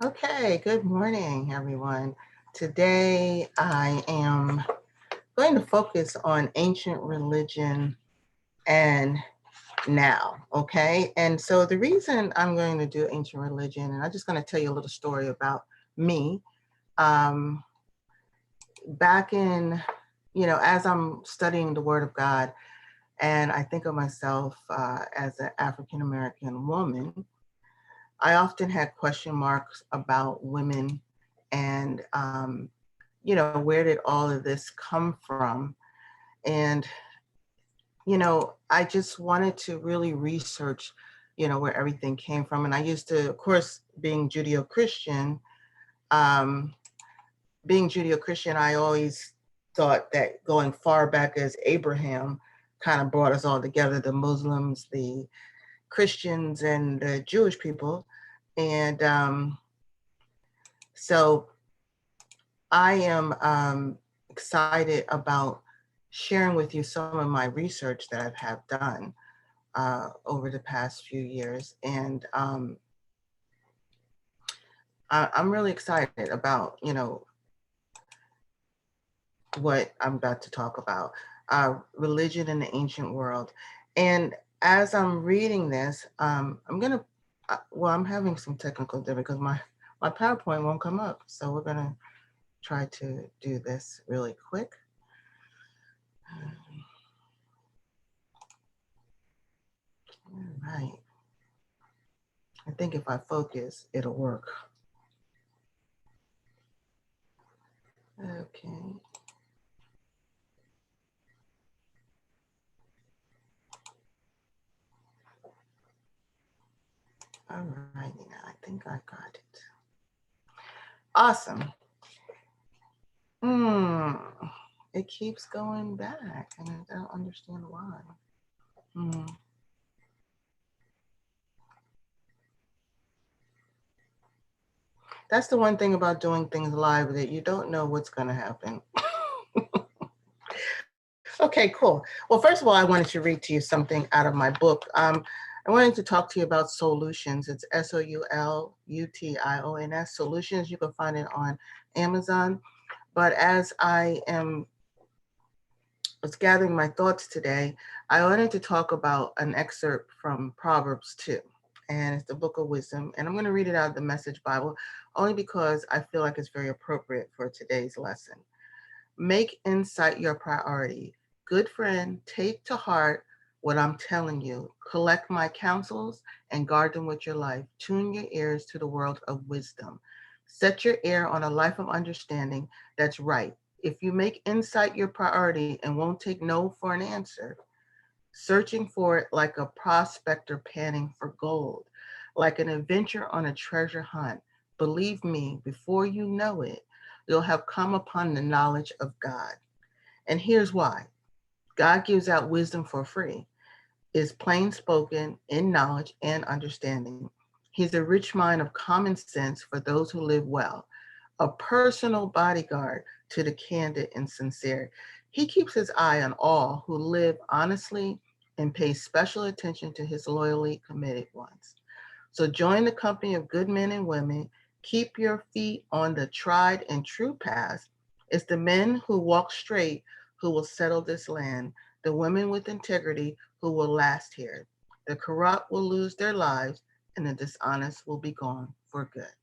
Okay, good morning, everyone. Today I am going to focus on ancient religion and now, okay? And so the reason I'm going to do ancient religion, and I'm just going to tell you a little story about me. Um, Back in, as I'm studying the Word of God, and I think of myself as an African American woman, I often had question marks about women and, where did all of this come from? And, I just wanted to really research, where everything came from. And I used to, of course, um, being Judeo-Christian, I always thought that going far back as Abraham kind of brought us all together, the Muslims, the Christians, and the Jewish people. And so I am excited about sharing with you some of my research that I have done over the past few years. And I'm really excited about, what I'm about to talk about, religion in the ancient world. And as I'm reading this, I'm having some technical difficulty because my PowerPoint won't come up. So we're going to try to do this really quick. All right. I think if I focus, it'll work. Okay. All righty now. I think I got it. Awesome. It keeps going back and I don't understand why. That's the one thing about doing things live, that you don't know what's going to happen. Okay, cool. Well, first of all, I wanted to read to you something out of my book. I wanted to talk to you about Soulutions. It's Soulutions, Solutions. You can find it on Amazon. But as was gathering my thoughts today, I wanted to talk about an excerpt from Proverbs 2. And it's the book of wisdom. And I'm going to read it out of the Message Bible only because I feel like it's very appropriate for today's lesson. Make insight your priority. Good friend, take to heart what I'm telling you. Collect my counsels and guard them with your life. Tune your ears to the world of wisdom. Set your ear on a life of understanding that's right. If you make insight your priority and won't take no for an answer, searching for it like a prospector panning for gold, like an adventure on a treasure hunt, believe me, before you know it, you'll have come upon the knowledge of God. And here's why. God gives out wisdom for free, is plain spoken in knowledge and understanding. He's a rich mind of common sense for those who live well, a personal bodyguard to the candid and sincere. He keeps his eye on all who live honestly and pays special attention to his loyally committed ones. So join the company of good men and women. Keep your feet on the tried and true path. It's the men who walk straight who will settle this land, the women with integrity who will last here. The corrupt will lose their lives, and the dishonest will be gone for good.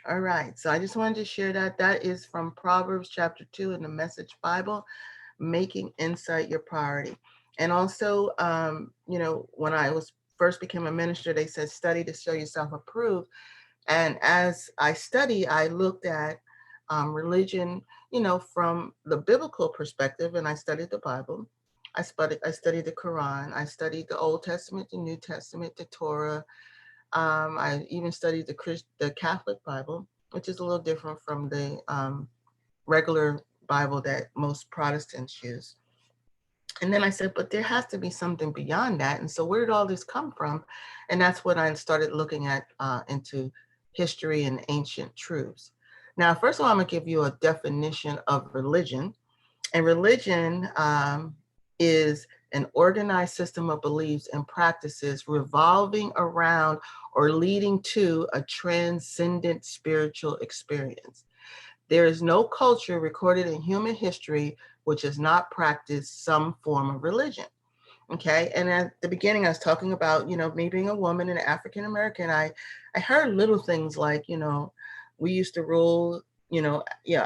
All right, so I just wanted to share that. That is from Proverbs chapter 2 in the Message Bible, making insight your priority. And also, when I was first became a minister, they said, study to show yourself approved. And as I study, I looked at religion, from the biblical perspective, and I studied the Bible. I studied the Quran. I studied the Old Testament, the New Testament, the Torah. I even studied the Catholic Bible, which is a little different from the regular Bible that most Protestants use. And then I said, but there has to be something beyond that. And so where did all this come from? And that's when I started looking at into history and ancient truths. Now, first of all, I'm gonna give you a definition of religion. And religion is an organized system of beliefs and practices revolving around or leading to a transcendent spiritual experience. There is no culture recorded in human history which has not practiced some form of religion. Okay. And at the beginning, I was talking about, me being a woman and African American. I heard little things like, we used to rule,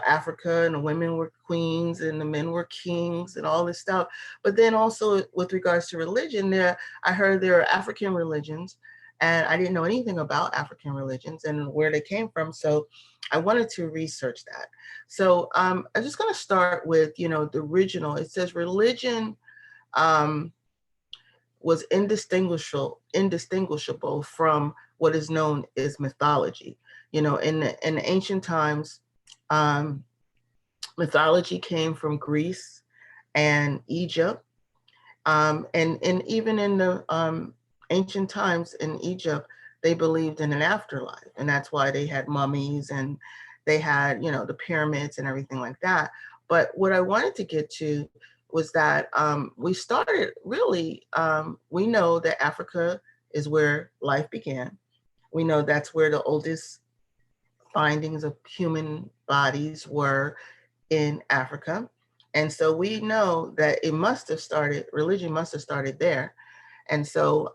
Africa, and the women were queens and the men were kings and all this stuff. But then also with regards to religion, I heard there are African religions, and I didn't know anything about African religions and where they came from. So I wanted to research that. So I'm just going to start with, the original. It says religion was indistinguishable from what is known as mythology. In the ancient times, mythology came from Greece and Egypt. And even in the ancient times in Egypt, they believed in an afterlife. And that's why they had mummies and they had, the pyramids and everything like that. But what I wanted to get to was that we started really, we know that Africa is where life began. We know that's where the oldest findings of human bodies were in Africa. And so we know that religion must have started there. And so,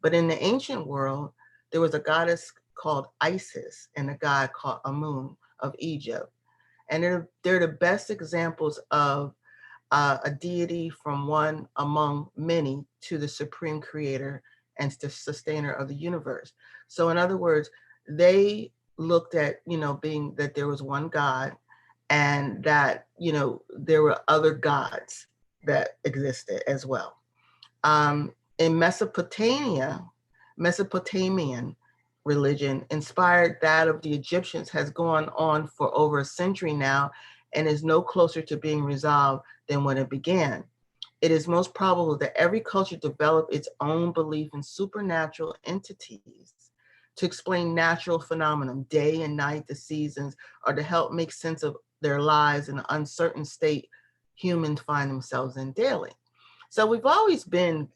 but in the ancient world, there was a goddess called Isis and a god called Amun of Egypt. And they're the best examples of a deity from one among many to the supreme creator and the sustainer of the universe. So in other words, they looked at, being that there was one God and that, there were other gods that existed as well. In Mesopotamian religion inspired that of the Egyptians has gone on for over a century now and is no closer to being resolved than when it began. It is most probable that every culture developed its own belief in supernatural entities to explain natural phenomena, day and night, the seasons, or to help make sense of their lives in an uncertain state humans find themselves in daily. So we've always been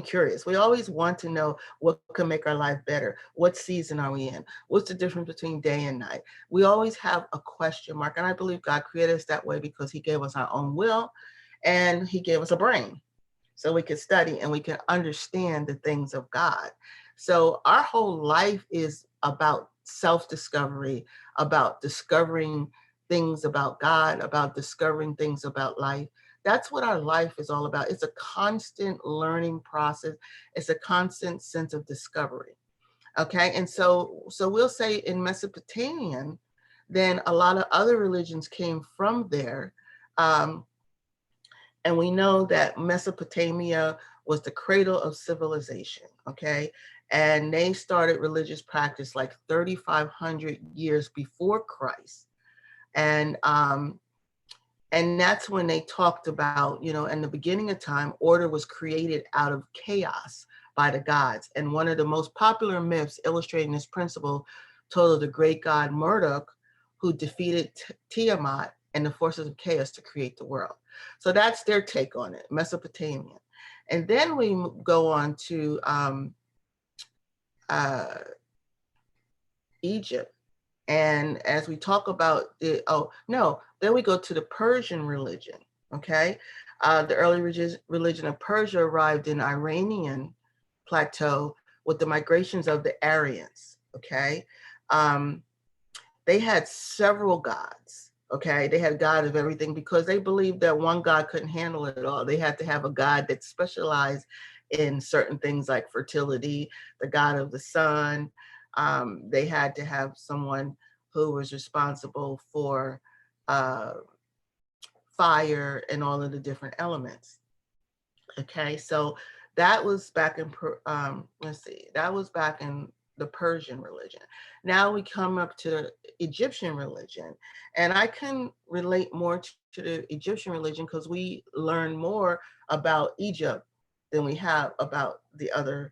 curious. We always want to know what can make our life better. What season are we in? What's the difference between day and night? We always have a question mark. And I believe God created us that way because he gave us our own will and he gave us a brain so we could study and we can understand the things of God. So our whole life is about self-discovery, about discovering things about God, about discovering things about life. That's what our life is all about. It's a constant learning process. It's a constant sense of discovery. Okay. And so we'll say in Mesopotamian, then a lot of other religions came from there. And we know that Mesopotamia was the cradle of civilization. Okay. And they started religious practice like 3,500 years before Christ. And that's when they talked about, in the beginning of time, order was created out of chaos by the gods. And one of the most popular myths illustrating this principle told of the great god Marduk, who defeated Tiamat and the forces of chaos to create the world. So that's their take on it, Mesopotamian. And then we go on to Egypt. And as we talk about then we go to the Persian religion, okay? The early religion of Persia arrived in Iranian plateau with the migrations of the Aryans, okay? They had several gods, okay? They had God of everything because they believed that one God couldn't handle it all. They had to have a God that specialized in certain things like fertility, the God of the sun. They had to have someone who was responsible for fire and all of the different elements. Okay, so that was back in, that was back in the Persian religion. Now we come up to Egyptian religion, and I can relate more to the Egyptian religion because we learn more about Egypt than we have about the other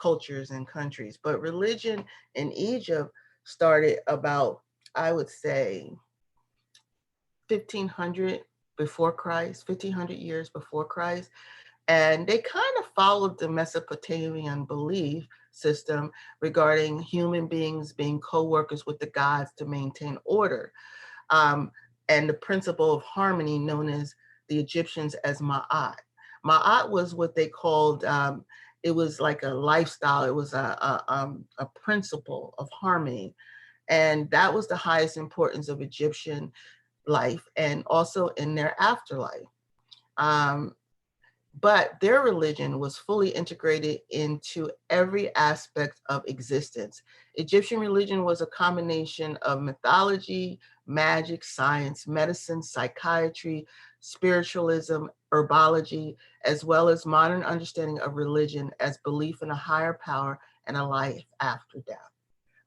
cultures and countries. But religion in Egypt started about, I would say, 1500 before Christ, 1500 years before Christ. And they kind of followed the Mesopotamian belief system regarding human beings being co-workers with the gods to maintain order. Um, and the principle of harmony known as the Egyptians as Ma'at. Ma'at was what they called, it was like a lifestyle. It was a principle of harmony. And that was the highest importance of Egyptian life and also in their afterlife. Um, but their religion was fully integrated into every aspect of existence. Egyptian religion was a combination of mythology, magic, science, medicine, psychiatry, spiritualism, herbology, as well as modern understanding of religion as belief in a higher power and a life after death.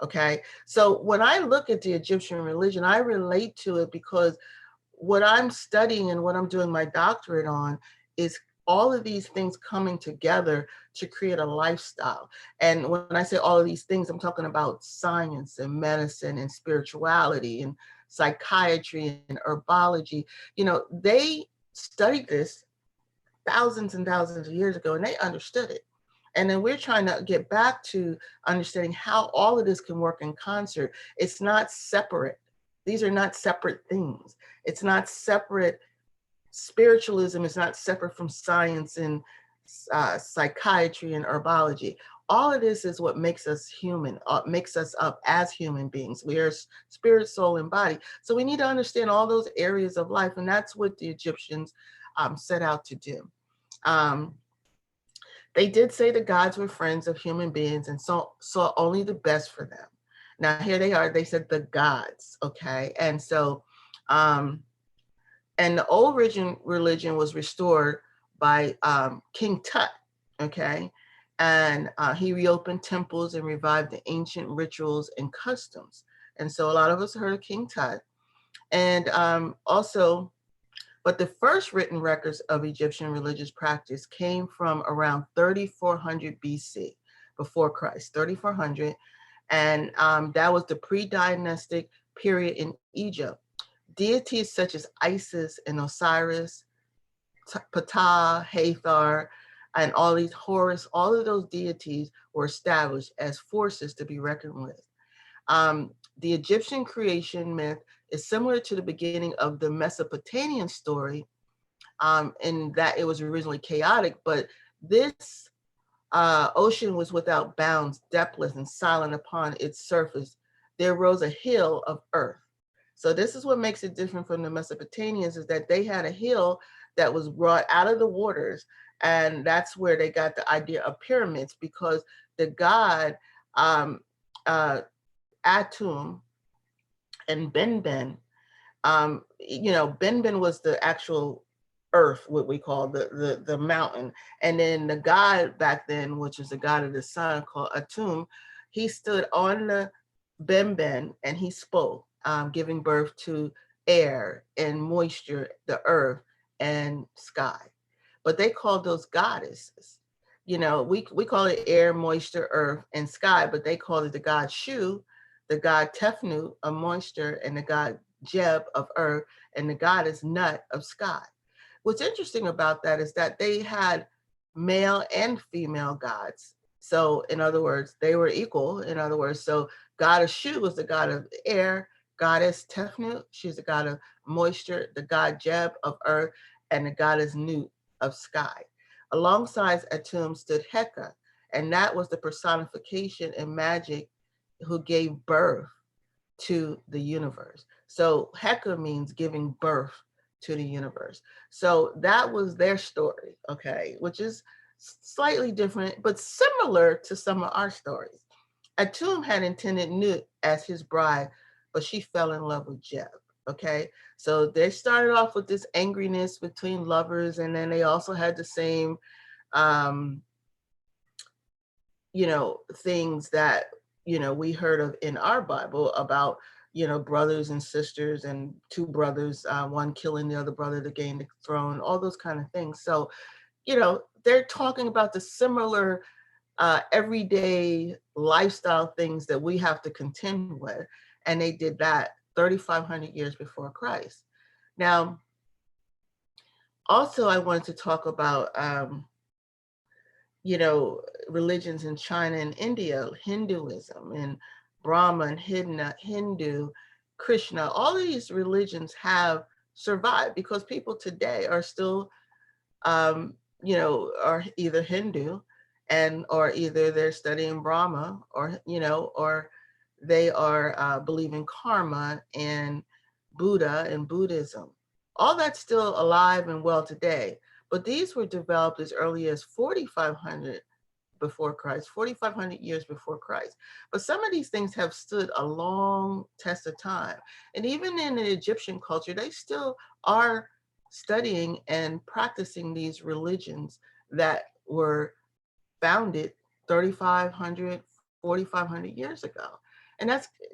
Okay, so when I look at the Egyptian religion, I relate to it because what I'm studying and what I'm doing my doctorate on is all of these things coming together to create a lifestyle. And when I say all of these things, I'm talking about science and medicine and spirituality and psychiatry and herbology. You know, they studied this thousands and thousands of years ago and they understood it. And then we're trying to get back to understanding how all of this can work in concert. It's not separate. These are not separate things. It's not separate. Spiritualism is not separate from science and psychiatry and herbology. All of this is what makes us human, makes us up as human beings. We are spirit, soul, and body. So we need to understand all those areas of life. And that's what the Egyptians set out to do. They did say the gods were friends of human beings and saw only the best for them. Now here they are, they said the gods, okay? And so, and the old religion was restored by King Tut, okay? And he reopened temples and revived the ancient rituals and customs. And so a lot of us heard of King Tut. And also, but the first written records of Egyptian religious practice came from around 3400 BC, before Christ, 3400. And that was the pre-dynastic period in Egypt. Deities such as Isis and Osiris, Ptah, Hathor, and all these Horus, all of those deities were established as forces to be reckoned with. The Egyptian creation myth is similar to the beginning of the Mesopotamian story, in that it was originally chaotic, but this ocean was without bounds, depthless and silent upon its surface. There rose a hill of earth. So this is what makes it different from the Mesopotamians, is that they had a hill that was brought out of the waters. And that's where they got the idea of pyramids, because the god Atum and Benben, you know, Benben was the actual earth, what we call the mountain. And then the god back then, which is the god of the sun called Atum, he stood on the Benben and he spoke, giving birth to air and moisture, the earth and sky. But they called those goddesses. You know, we call it air, moisture, earth, and sky, but they called it the god Shu, the god Tefnut of moisture, and the god Jeb of earth, and the goddess Nut of sky. What's interesting about that is that they had male and female gods. So in other words, they were equal. In other words, so goddess Shu was the god of air, goddess Tefnut, she's the god of moisture, the god Jeb of earth, and the goddess Nut of sky. Alongside Atum stood Heka, and that was the personification in magic who gave birth to the universe. So Heka means giving birth to the universe. So that was their story, okay, which is slightly different, but similar to some of our stories. Atum had intended Nut as his bride, but she fell in love with Jeb, okay? So they started off with this angriness between lovers, and then they also had the same, you know, things that, you know, we heard of in our Bible about, you know, brothers and sisters and two brothers, one killing the other brother to gain the throne, all those kind of things. So, you know, they're talking about the similar everyday lifestyle things that we have to contend with. And they did that 3,500 years before Christ. Now, Also, I wanted to talk about, you know, religions in China and India, Hinduism and Brahma and Hindu, Krishna. All of these religions have survived because people today are still, um, you know, are either Hindu and or either they're studying Brahma or, you know, or they are believe in karma and Buddha and Buddhism. All that's still alive and well today. But these were developed as early as 4,500 before Christ, 4,500 years before Christ. But some of these things have stood a long test of time. And even in the Egyptian culture, they still are studying and practicing these religions that were founded 3,500, 4,500 years ago. And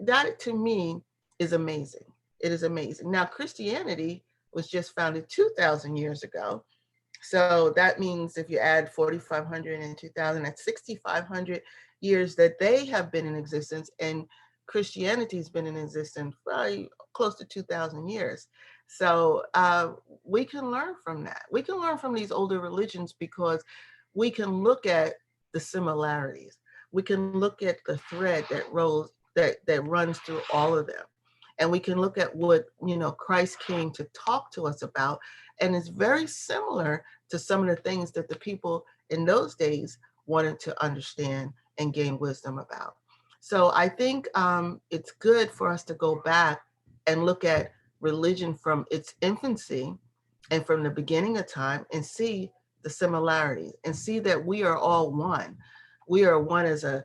that to me is amazing. It is amazing. Now, Christianity was just founded 2,000 years ago. So that means if you add 4,500 and 2,000, that's 6,500 years that they have been in existence. And Christianity's been in existence probably close to 2,000 years. So we can learn from that. We can learn from these older religions because we can look at the similarities. We can look at the thread that runs through all of them. And we can look at what, you know, Christ came to talk to us about. And it's very similar to some of the things that the people in those days wanted to understand and gain wisdom about. So I think it's good for us to go back and look at religion from its infancy and from the beginning of time and see the similarities and see that we are all one. We are one as a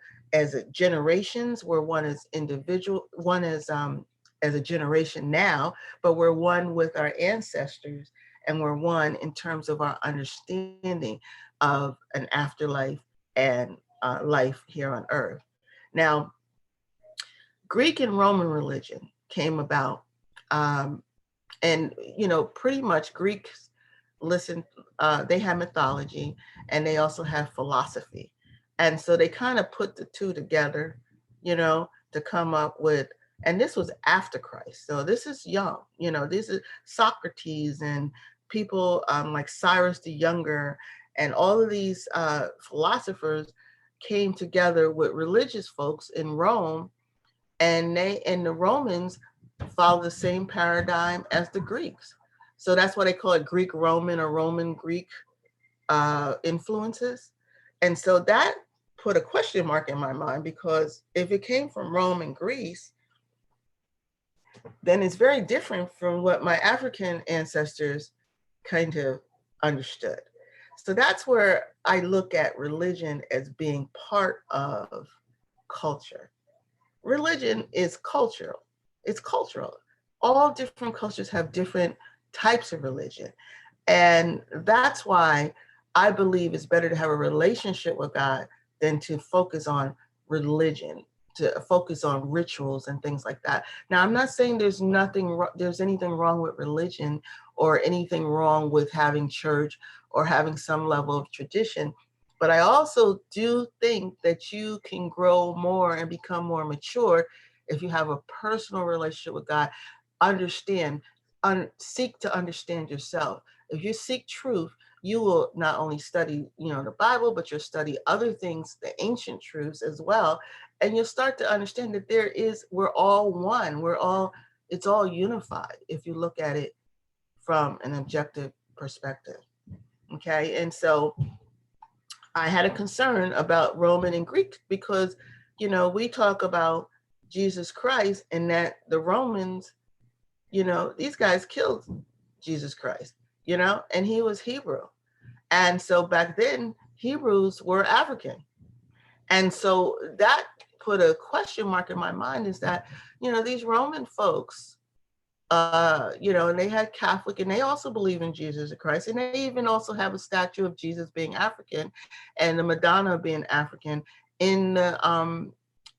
generations. We're one as individual. One as a generation now, but we're one with our ancestors, and we're one in terms of our understanding of an afterlife and life here on earth. Now, Greek and Roman religion came about, and you know, pretty much Greeks listen. They have mythology, and they also have philosophy, and so they kind of put the two together, you know, to come up with. And this was after Christ, so this is young. You know, this is Socrates and people like Cyrus the Younger, and all of these philosophers came together with religious folks in Rome, and the Romans follow the same paradigm as the Greeks. So that's why they call it Greek Roman or Roman Greek influences. And so that put a question mark in my mind, because if it came from Rome and Greece, then it's very different from what my African ancestors kind of understood. So that's where I look at religion as being part of culture. Religion is cultural. It's cultural. All different cultures have different types of religion. And that's why I believe it's better to have a relationship with God than to focus on religion, to focus on rituals and things like that. Now, I'm not saying there's anything wrong with religion or anything wrong with having church or having some level of tradition. But I also do think that you can grow more and become more mature if you have a personal relationship with God. Seek to understand yourself. If you seek truth, you will not only study, you know, the Bible, but you'll study other things, the ancient truths as well. And you'll start to understand that we're all one. It's all unified if you look at it from an objective perspective. Okay. And so I had a concern about Roman and Greek because, you know, we talk about Jesus Christ and that the Romans, you know, these guys killed Jesus Christ, you know, and he was Hebrew. And so back then, Hebrews were African. And so that put a question mark in my mind, is that, you know, these Roman folks, you know, and they had Catholic, and they also believe in Jesus Christ, and they even also have a statue of Jesus being African, and the Madonna being African in the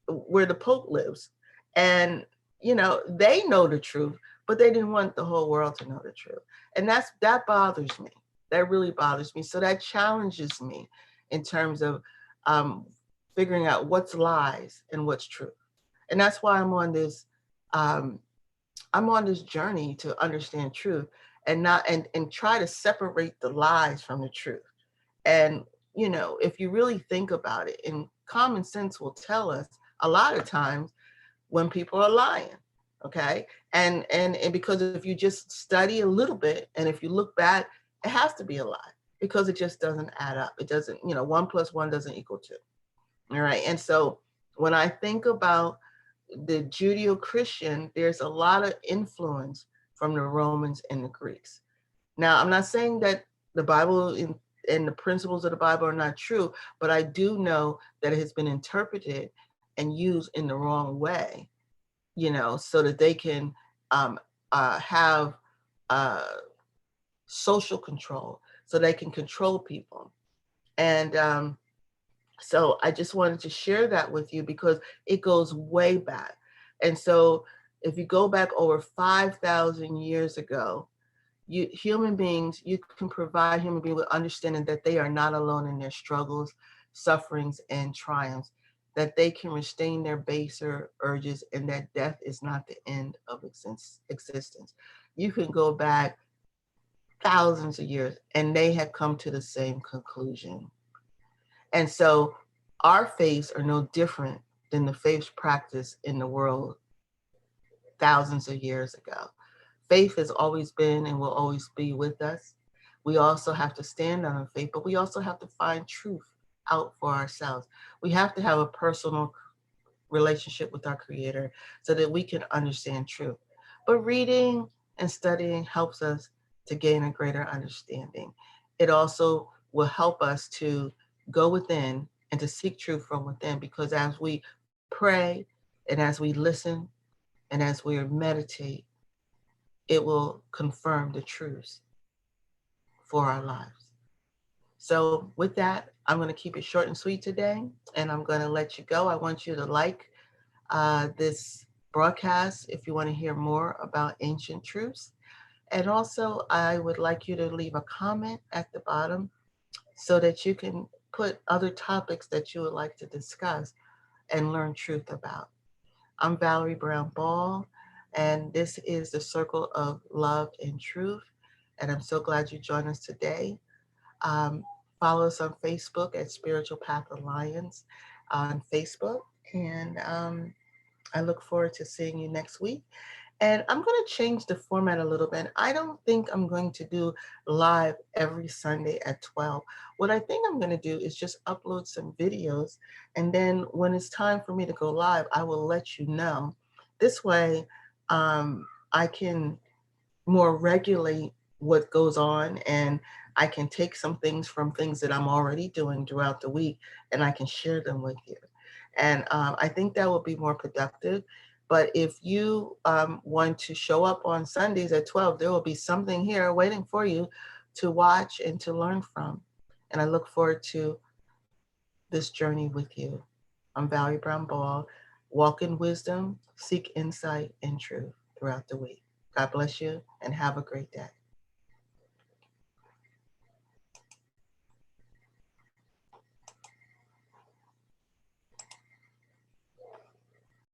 where the Pope lives, and you know they know the truth, but they didn't want the whole world to know the truth, and that bothers me. That really bothers me. So that challenges me in terms of figuring out what's lies and what's truth, and that's why I'm on this. I'm on this journey to understand truth. and not and try to separate the lies from the truth. And if you really think about it, and common sense will tell us a lot of times when people are lying. Okay. And because if you just study a little bit, and if you look back, it has to be a lie, because it just doesn't add up. It doesn't, 1 + 1 doesn't equal 2. All right. And so when I think about the Judeo-Christian, there's a lot of influence from the Romans and the Greeks. Now, I'm not saying that the Bible and the principles of the Bible are not true, but I do know that it has been interpreted and used in the wrong way, so that they can have social control, so they can control people. And so I just wanted to share that with you because it goes way back. And so if you go back over 5,000 years ago, you can provide human beings with understanding that they are not alone in their struggles, sufferings, and triumphs, that they can restrain their baser urges, and that death is not the end of existence. You can go back thousands of years and they have come to the same conclusion. And so our faiths are no different than the faiths practiced in the world thousands of years ago. Faith has always been and will always be with us. We also have to stand on our faith, but we also have to find truth out for ourselves. We have to have a personal relationship with our Creator so that we can understand truth. But reading and studying helps us to gain a greater understanding. It also will help us to go within and to seek truth from within, because as we pray and as we listen and as we meditate, it will confirm the truths for our lives. So with that, I'm going to keep it short and sweet today, and I'm going to let you go. I want you to like this broadcast if you want to hear more about ancient truths. And also, I would like you to leave a comment at the bottom so that you can put other topics that you would like to discuss and learn truth about. I'm Valerie Brown Ball, and this is the Circle of Love and Truth. And I'm so glad you joined us today. Follow us on Facebook at Spiritual Path Alliance on Facebook. And I look forward to seeing you next week. And I'm going to change the format a little bit. I don't think I'm going to do live every Sunday at 12. What I think I'm going to do is just upload some videos. And then when it's time for me to go live, I will let you know. This way, I can more regulate what goes on, and I can take some things from things that I'm already doing throughout the week, and I can share them with you. And I think that will be more productive. But if you want to show up on Sundays at 12, there will be something here waiting for you to watch and to learn from. And I look forward to this journey with you. I'm Valerie Brown Ball. Walk in wisdom, seek insight and truth throughout the week. God bless you and have a great day.